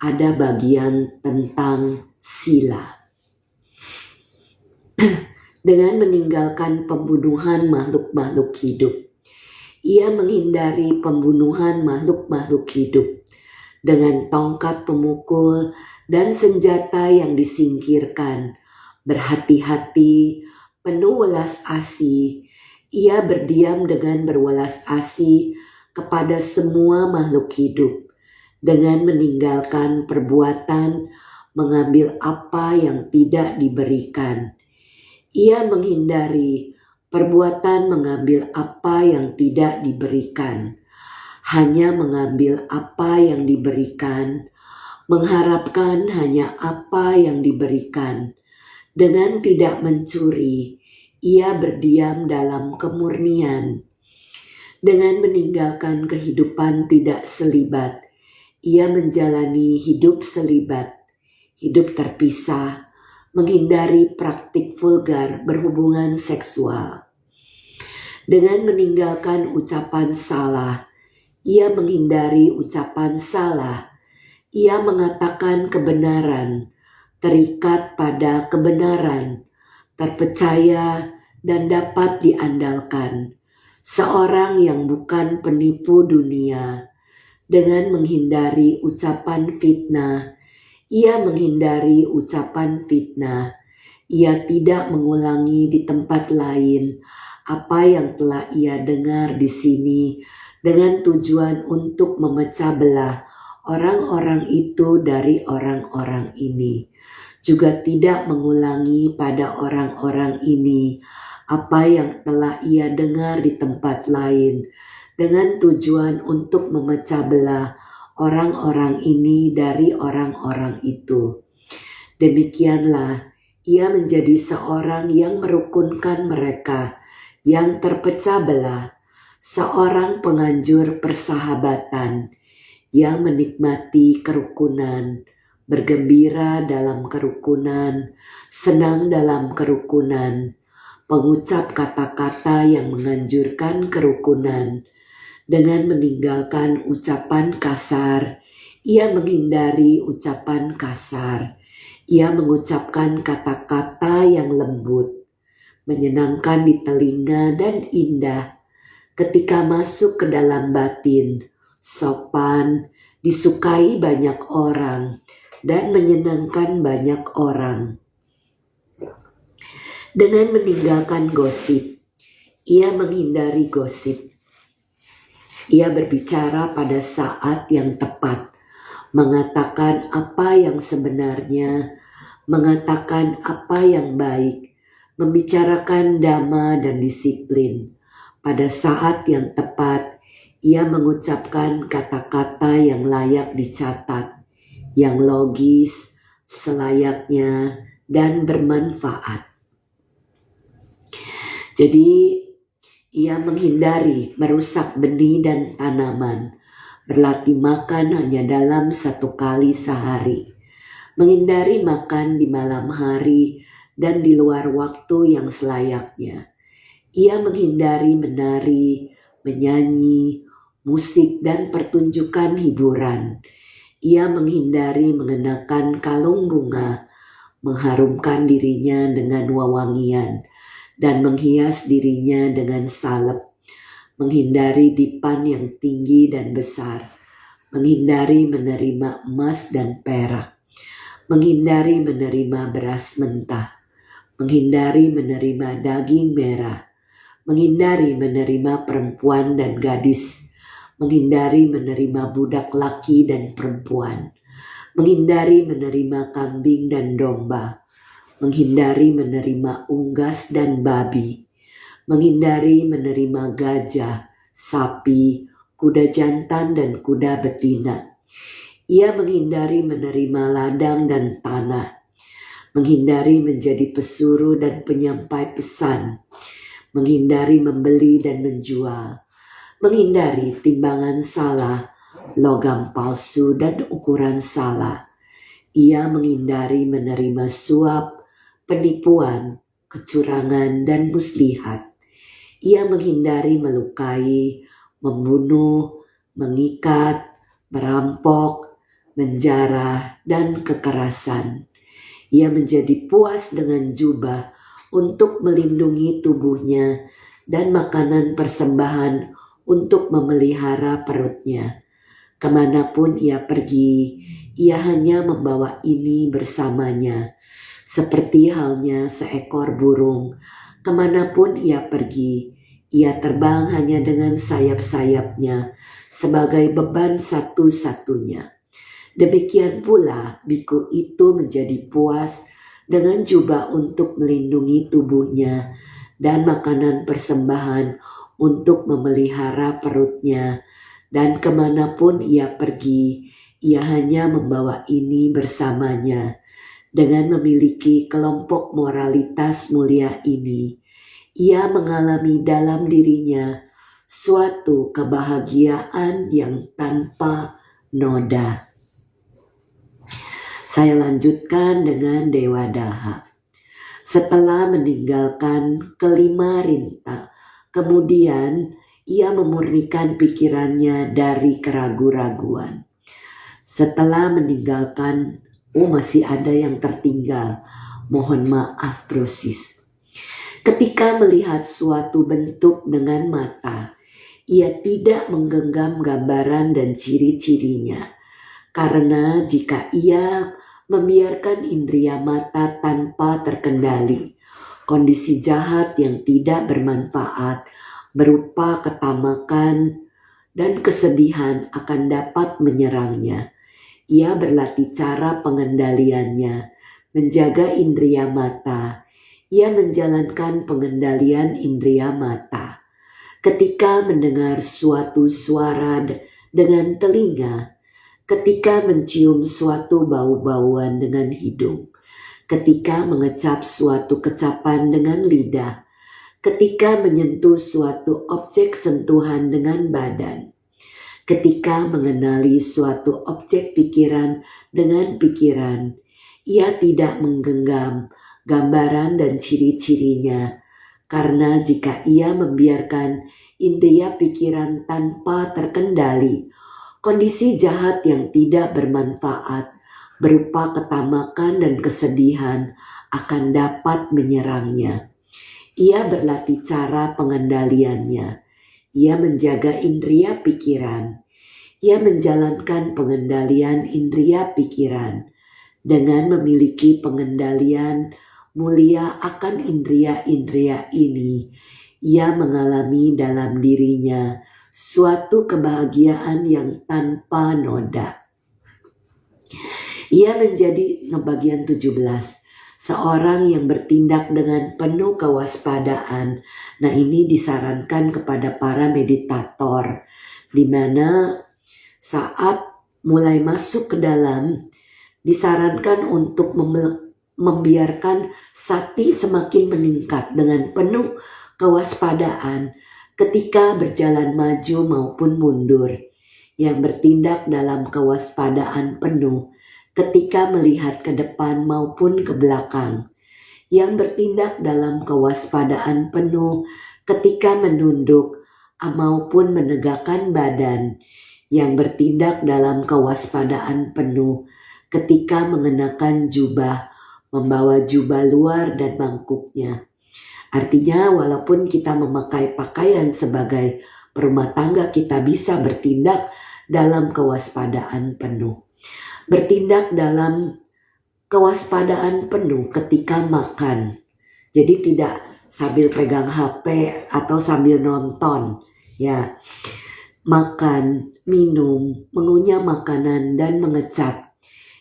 ada bagian tentang sila. Dengan meninggalkan pembunuhan makhluk-makhluk hidup, ia menghindari pembunuhan makhluk-makhluk hidup dengan tongkat pemukul dan senjata yang disingkirkan. Berhati-hati, penuh welas asih, ia berdiam dengan berwelas asih kepada semua makhluk hidup dengan meninggalkan perbuatan mengambil apa yang tidak diberikan. Ia menghindari perbuatan mengambil apa yang tidak diberikan, hanya mengambil apa yang diberikan, mengharapkan hanya apa yang diberikan. Dengan tidak mencuri, ia berdiam dalam kemurnian. Dengan meninggalkan kehidupan tidak selibat, Ia menjalani hidup selibat, hidup terpisah, menghindari praktik vulgar berhubungan seksual. Dengan meninggalkan ucapan salah, ia menghindari ucapan salah. Ia mengatakan kebenaran, terikat pada kebenaran, terpercaya dan dapat diandalkan. Seorang yang bukan penipu dunia. Dengan menghindari ucapan fitnah, ia menghindari ucapan fitnah. Ia tidak mengulangi di tempat lain apa yang telah ia dengar di sini dengan tujuan untuk memecah belah orang-orang itu dari orang-orang ini. Juga tidak mengulangi pada orang-orang ini apa yang telah ia dengar di tempat lain dengan tujuan untuk memecah belah orang-orang ini dari orang-orang itu. Demikianlah ia menjadi seorang yang merukunkan mereka yang terpecah belah, seorang penganjur persahabatan yang menikmati kerukunan, bergembira dalam kerukunan, senang dalam kerukunan, pengucap kata-kata yang menganjurkan kerukunan. Dengan meninggalkan ucapan kasar, ia menghindari ucapan kasar. Ia mengucapkan kata-kata yang lembut, menyenangkan di telinga dan indah ketika masuk ke dalam batin, sopan, disukai banyak orang, dan menyenangkan banyak orang. Dengan meninggalkan gosip, ia menghindari gosip. Ia berbicara pada saat yang tepat, mengatakan apa yang sebenarnya, mengatakan apa yang baik, membicarakan dhamma dan disiplin. Pada saat yang tepat, ia mengucapkan kata-kata yang layak dicatat, yang logis, selayaknya, dan bermanfaat. Jadi, ia menghindari merusak benih dan tanaman, berlatih makan hanya dalam 1 kali sehari, menghindari makan di malam hari dan di luar waktu yang selayaknya. Ia menghindari menari, menyanyi, musik dan pertunjukan hiburan. Ia menghindari mengenakan kalung bunga, mengharumkan dirinya dengan wewangian, dan menghias dirinya dengan salep, menghindari dipan yang tinggi dan besar, menghindari menerima emas dan perak, menghindari menerima beras mentah, menghindari menerima daging merah, menghindari menerima perempuan dan gadis, menghindari menerima budak laki dan perempuan, menghindari menerima kambing dan domba, menghindari menerima unggas dan babi, menghindari menerima gajah, sapi, kuda jantan dan kuda betina. Ia menghindari menerima ladang dan tanah, menghindari menjadi pesuruh dan penyampai pesan, menghindari membeli dan menjual, menghindari timbangan salah, logam palsu dan ukuran salah. Ia menghindari menerima suap, penipuan, kecurangan, dan muslihat. Ia menghindari melukai, membunuh, mengikat, merampok, menjarah, dan kekerasan. Ia menjadi puas dengan jubah untuk melindungi tubuhnya dan makanan persembahan untuk memelihara perutnya. Kemanapun ia pergi, ia hanya membawa ini bersamanya. Seperti halnya seekor burung, kemanapun ia pergi, ia terbang hanya dengan sayap-sayapnya sebagai beban satu-satunya. Demikian pula biku itu menjadi puas dengan jubah untuk melindungi tubuhnya dan makanan persembahan untuk memelihara perutnya. Dan kemanapun ia pergi, ia hanya membawa ini bersamanya. Dengan memiliki kelompok moralitas mulia ini, ia mengalami dalam dirinya suatu kebahagiaan yang tanpa noda. Saya lanjutkan dengan Dewa Daha. Setelah meninggalkan kelima rinta, kemudian ia memurnikan pikirannya dari keraguan-raguan. Setelah meninggalkan, masih ada yang tertinggal. Mohon maaf, Brosis. Ketika melihat suatu bentuk dengan mata, ia tidak menggenggam gambaran dan ciri-cirinya. Karena jika ia membiarkan indria mata tanpa terkendali, kondisi jahat yang tidak bermanfaat berupa ketamakan dan kesedihan akan dapat menyerangnya. Ia berlatih cara pengendaliannya, menjaga indria mata. Ia menjalankan pengendalian indria mata. Ketika mendengar suatu suara dengan telinga, ketika mencium suatu bau-bauan dengan hidung, ketika mengecap suatu kecapan dengan lidah, ketika menyentuh suatu objek sentuhan dengan badan, ketika mengenali suatu objek pikiran dengan pikiran, ia tidak menggenggam gambaran dan ciri-cirinya, karena jika ia membiarkan indera pikiran tanpa terkendali, kondisi jahat yang tidak bermanfaat berupa ketamakan dan kesedihan akan dapat menyerangnya. Ia berlatih cara pengendaliannya. Ia menjaga indria pikiran. Ia menjalankan pengendalian indria pikiran. Dengan memiliki pengendalian mulia akan indria-indria ini, ia mengalami dalam dirinya suatu kebahagiaan yang tanpa noda. Ia menjadi bagian 17. Seorang yang bertindak dengan penuh kewaspadaan. Nah, ini disarankan kepada para meditator, di mana saat mulai masuk ke dalam, disarankan untuk membiarkan sati semakin meningkat dengan penuh kewaspadaan ketika berjalan maju maupun mundur, yang bertindak dalam kewaspadaan penuh ketika melihat ke depan maupun ke belakang, yang bertindak dalam kewaspadaan penuh ketika menunduk maupun menegakkan badan, yang bertindak dalam kewaspadaan penuh ketika mengenakan jubah, membawa jubah luar dan mangkuknya. Artinya walaupun kita memakai pakaian sebagai perumah tangga, kita bisa bertindak dalam kewaspadaan penuh. Bertindak dalam kewaspadaan penuh ketika makan. Jadi tidak sambil pegang HP atau sambil nonton, ya. Makan, minum, mengunyah makanan dan mengecap.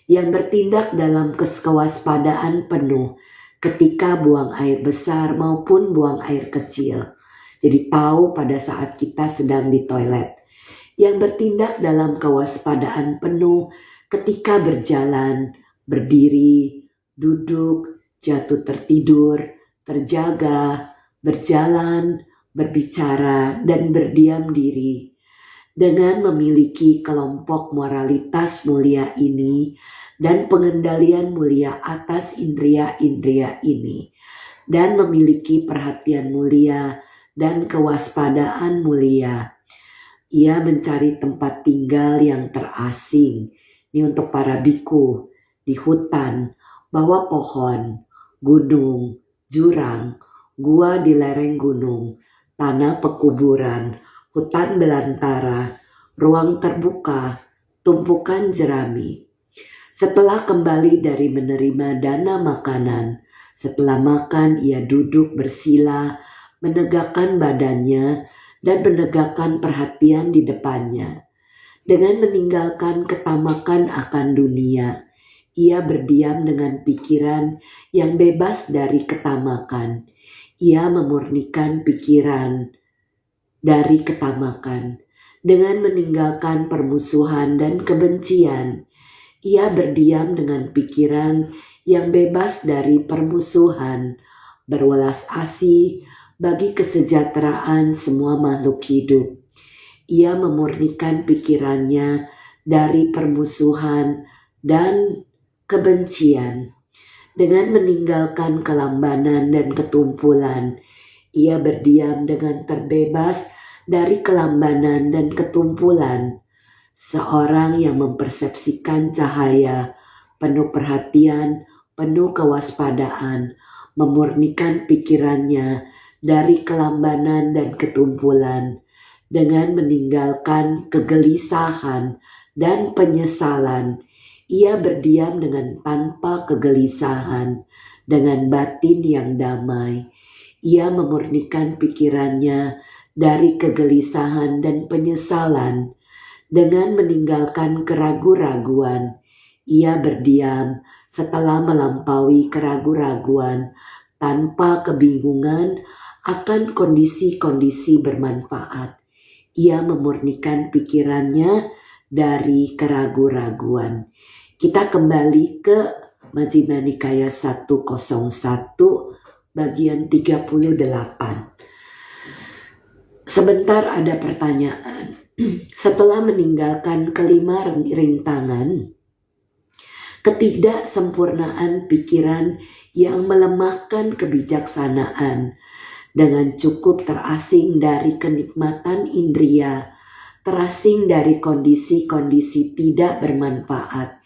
Yang bertindak dalam kewaspadaan penuh ketika buang air besar maupun buang air kecil. Jadi tahu pada saat kita sedang di toilet. Yang bertindak dalam kewaspadaan penuh ketika berjalan, berdiri, duduk, jatuh tertidur, terjaga, berjalan, berbicara, dan berdiam diri. Dengan memiliki kelompok moralitas mulia ini dan pengendalian mulia atas indria-indria ini, dan memiliki perhatian mulia dan kewaspadaan mulia, ia mencari tempat tinggal yang terasing. Ini untuk para biku, di hutan, bawah pohon, gunung, jurang, gua di lereng gunung, tanah pekuburan, hutan belantara, ruang terbuka, tumpukan jerami. Setelah kembali dari menerima dana makanan, setelah makan ia duduk bersila, menegakkan badannya dan menegakkan perhatian di depannya. Dengan meninggalkan ketamakan akan dunia, ia berdiam dengan pikiran yang bebas dari ketamakan. Ia memurnikan pikiran dari ketamakan. Dengan meninggalkan permusuhan dan kebencian, ia berdiam dengan pikiran yang bebas dari permusuhan, berwelas asih bagi kesejahteraan semua makhluk hidup. Ia memurnikan pikirannya dari permusuhan dan kebencian. Dengan meninggalkan kelambanan dan ketumpulan, ia berdiam dengan terbebas dari kelambanan dan ketumpulan. Seorang yang mempersepsikan cahaya, penuh perhatian, penuh kewaspadaan, memurnikan pikirannya dari kelambanan dan ketumpulan, dengan meninggalkan kegelisahan dan penyesalan. Ia berdiam dengan tanpa kegelisahan, dengan batin yang damai. Ia memurnikan pikirannya dari kegelisahan dan penyesalan, dengan meninggalkan keraguan-raguan. Ia berdiam setelah melampaui keraguan-raguan, tanpa kebingungan akan kondisi-kondisi bermanfaat. Ia memurnikan pikirannya dari keraguan-raguan. Kita kembali ke Majjhima Nikaya 101 bagian 38. Sebentar ada pertanyaan. Setelah meninggalkan kelima rintangan, ketidaksempurnaan pikiran yang melemahkan kebijaksanaan, dengan cukup terasing dari kenikmatan indria, terasing dari kondisi-kondisi tidak bermanfaat,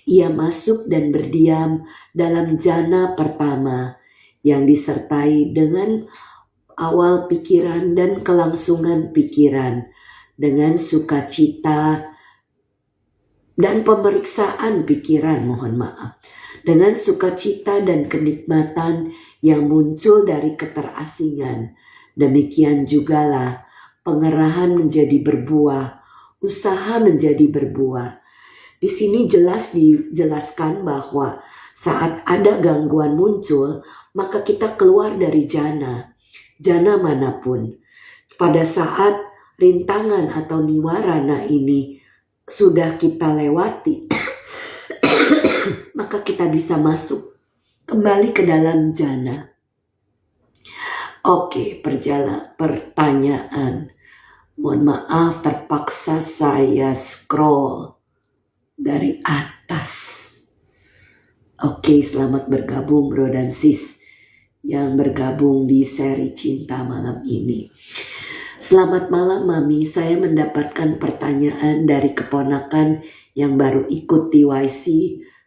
ia masuk dan berdiam dalam jana pertama yang disertai dengan awal pikiran dan kelangsungan pikiran, dengan sukacita dan pemeriksaan pikiran, dengan sukacita dan kenikmatan yang muncul dari keterasingan. Demikian jugalah pengerahan menjadi berbuah, usaha menjadi berbuah. Di sini jelas dijelaskan bahwa saat ada gangguan muncul, maka kita keluar dari jana manapun. Pada saat rintangan atau niwarana ini sudah kita lewati, maka kita bisa masuk kembali ke dalam jana. Oke, pertanyaan. Mohon maaf, terpaksa saya scroll dari atas. Oke, selamat bergabung bro dan sis yang bergabung di seri cinta malam ini. Selamat malam Mami, saya mendapatkan pertanyaan dari keponakan yang baru ikut TYC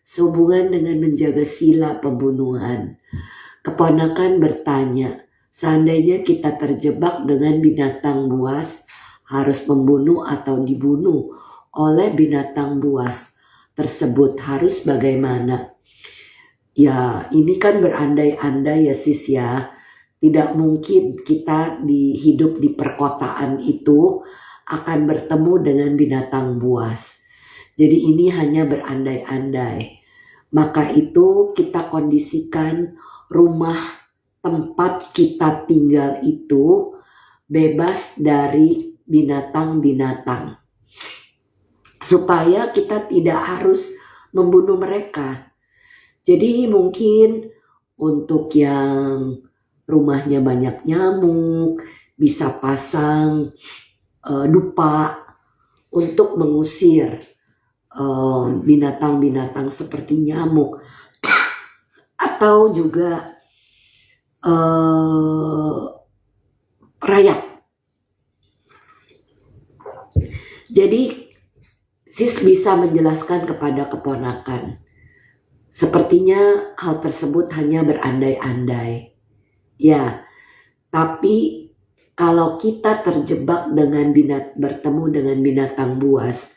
sehubungan dengan menjaga sila pembunuhan. Keponakan bertanya, seandainya kita terjebak dengan binatang buas, harus membunuh atau dibunuh oleh binatang buas tersebut harus bagaimana? Ya, ini kan berandai-andai ya sis ya. Tidak mungkin kita hidup di perkotaan itu akan bertemu dengan binatang buas. Jadi ini hanya berandai-andai. Maka itu kita kondisikan rumah tempat kita tinggal itu bebas dari binatang-binatang. Supaya kita tidak harus membunuh mereka. Jadi mungkin untuk yang rumahnya banyak nyamuk, bisa pasang dupa untuk mengusir binatang-binatang seperti nyamuk. Atau juga rayap. Jadi sis bisa menjelaskan kepada keponakan. Sepertinya hal tersebut hanya berandai-andai. Ya, tapi kalau kita terjebak dengan bertemu dengan binatang buas,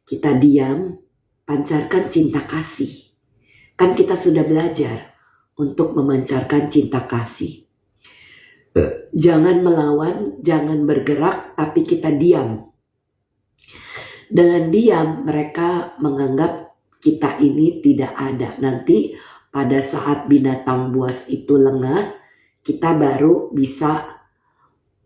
kita diam, pancarkan cinta kasih. Kan kita sudah belajar untuk memancarkan cinta kasih. Jangan melawan, jangan bergerak, tapi kita diam. Dengan diam mereka menganggap kita ini tidak ada. Nanti pada saat binatang buas itu lengah, kita baru bisa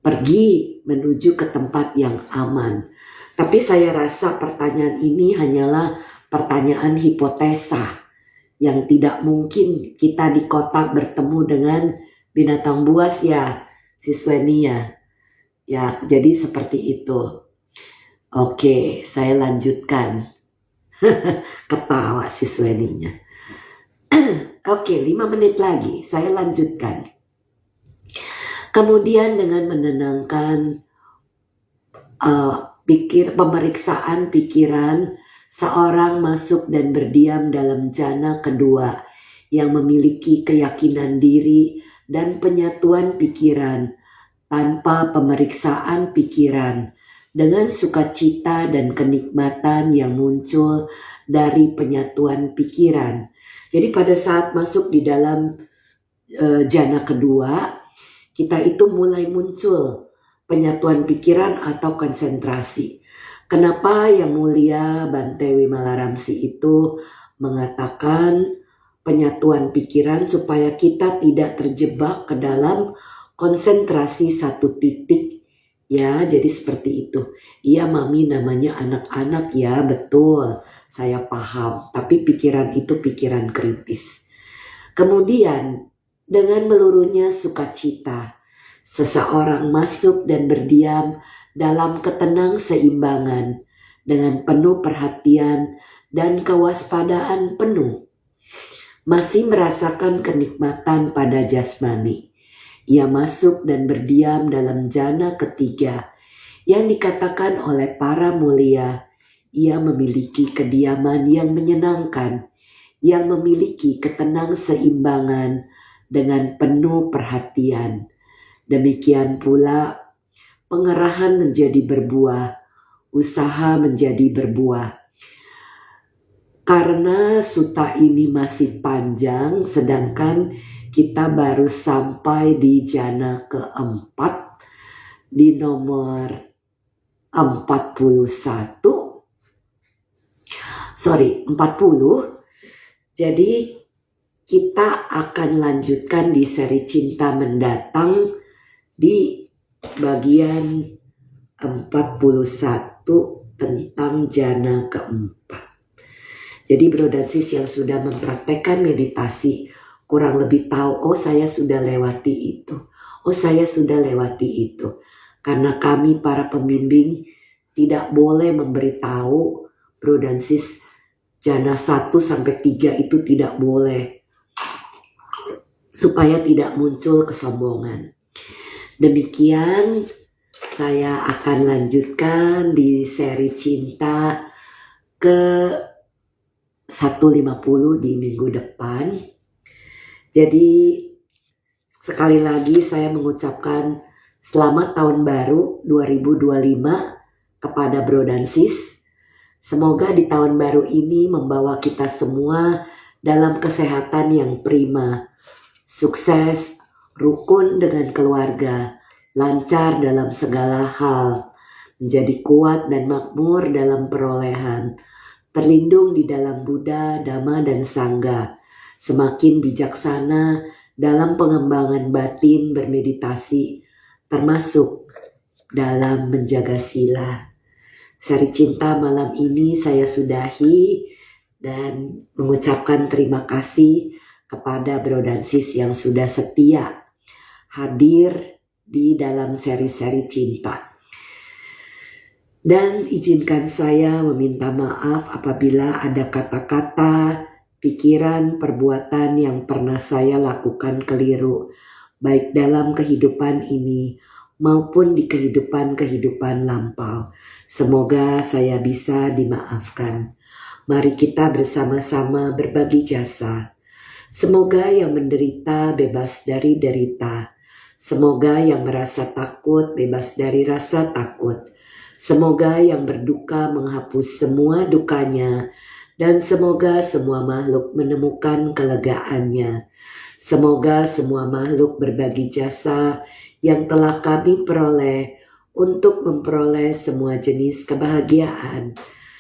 pergi menuju ke tempat yang aman. Tapi saya rasa pertanyaan ini hanyalah pertanyaan hipotesa yang tidak mungkin kita di kota bertemu dengan binatang buas ya, sisweni ya. Ya, jadi seperti itu. Oke, saya lanjutkan. Ketawa si Sweni-nya. Oke, 5 menit lagi saya lanjutkan. Kemudian dengan menenangkan pemeriksaan pikiran, seorang masuk dan berdiam dalam jana kedua yang memiliki keyakinan diri dan penyatuan pikiran tanpa pemeriksaan pikiran, dengan sukacita dan kenikmatan yang muncul dari penyatuan pikiran. Jadi pada saat masuk di dalam jana kedua, kita itu mulai muncul penyatuan pikiran atau konsentrasi. Kenapa Yang Mulia Bante Wimalaramsi itu mengatakan penyatuan pikiran supaya kita tidak terjebak ke dalam konsentrasi satu titik, ya, jadi seperti itu. Iya Mami, namanya anak-anak ya, betul, saya paham, tapi pikiran itu pikiran kritis. Kemudian dengan meluruhnya sukacita, seseorang masuk dan berdiam dalam ketenang-seimbangan dengan penuh perhatian dan kewaspadaan penuh. Masih merasakan kenikmatan pada jasmani. Ia masuk dan berdiam dalam jana ketiga yang dikatakan oleh para mulia. Ia memiliki kediaman yang menyenangkan, yang memiliki ketenang-seimbangan dengan penuh perhatian. Demikian pula pengerahan menjadi berbuah, usaha menjadi berbuah. Karena suta ini masih panjang, sedangkan kita baru sampai di jana keempat, di nomor 40. Jadi kita akan lanjutkan di seri cinta mendatang di bagian 41 tentang jana keempat. Jadi bro dan sis yang sudah mempraktekkan meditasi kurang lebih tahu, oh saya sudah lewati itu, oh saya sudah lewati itu. Karena kami para pembimbing tidak boleh memberitahu bro dan sis jana 1 sampai 3 itu tidak boleh, supaya tidak muncul kesombongan. Demikian saya akan lanjutkan di seri cinta ke 150 di minggu depan. Jadi sekali lagi saya mengucapkan selamat tahun baru 2025 kepada bro dan sis. Semoga di tahun baru ini membawa kita semua dalam kesehatan yang prima, sukses, rukun dengan keluarga, lancar dalam segala hal, menjadi kuat dan makmur dalam perolehan, terlindung di dalam Buddha, Dhamma, dan Sangha, semakin bijaksana dalam pengembangan batin bermeditasi, termasuk dalam menjaga sila. Seri cinta malam ini saya sudahi dan mengucapkan terima kasih kepada bro dan sis yang sudah setia hadir di dalam seri-seri cinta. Dan izinkan saya meminta maaf apabila ada kata-kata, pikiran, perbuatan yang pernah saya lakukan keliru, baik dalam kehidupan ini maupun di kehidupan lampau. Semoga saya bisa dimaafkan. Mari kita bersama-sama berbagi jasa. Semoga yang menderita bebas dari derita. Semoga yang merasa takut bebas dari rasa takut. Semoga yang berduka menghapus semua dukanya. Dan semoga semua makhluk menemukan kelegaannya. Semoga semua makhluk berbagi jasa yang telah kami peroleh untuk memperoleh semua jenis kebahagiaan.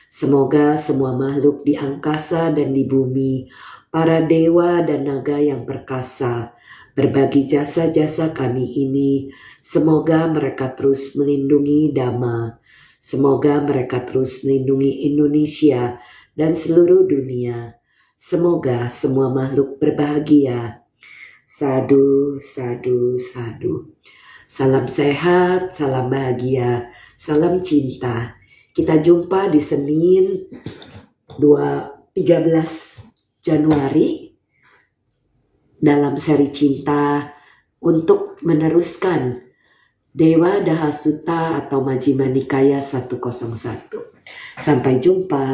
Semoga semua makhluk di angkasa dan di bumi, para dewa dan naga yang perkasa, berbagi jasa-jasa kami ini. Semoga mereka terus melindungi Dhamma. Semoga mereka terus melindungi Indonesia dan seluruh dunia. Semoga semua makhluk berbahagia. Sadu, sadu, sadu. Salam sehat, salam bahagia, salam cinta. Kita jumpa di Senin 13 Januari dalam seri cinta untuk meneruskan Dewa Dahasutta atau Majjhima Nikaya 101. Sampai jumpa.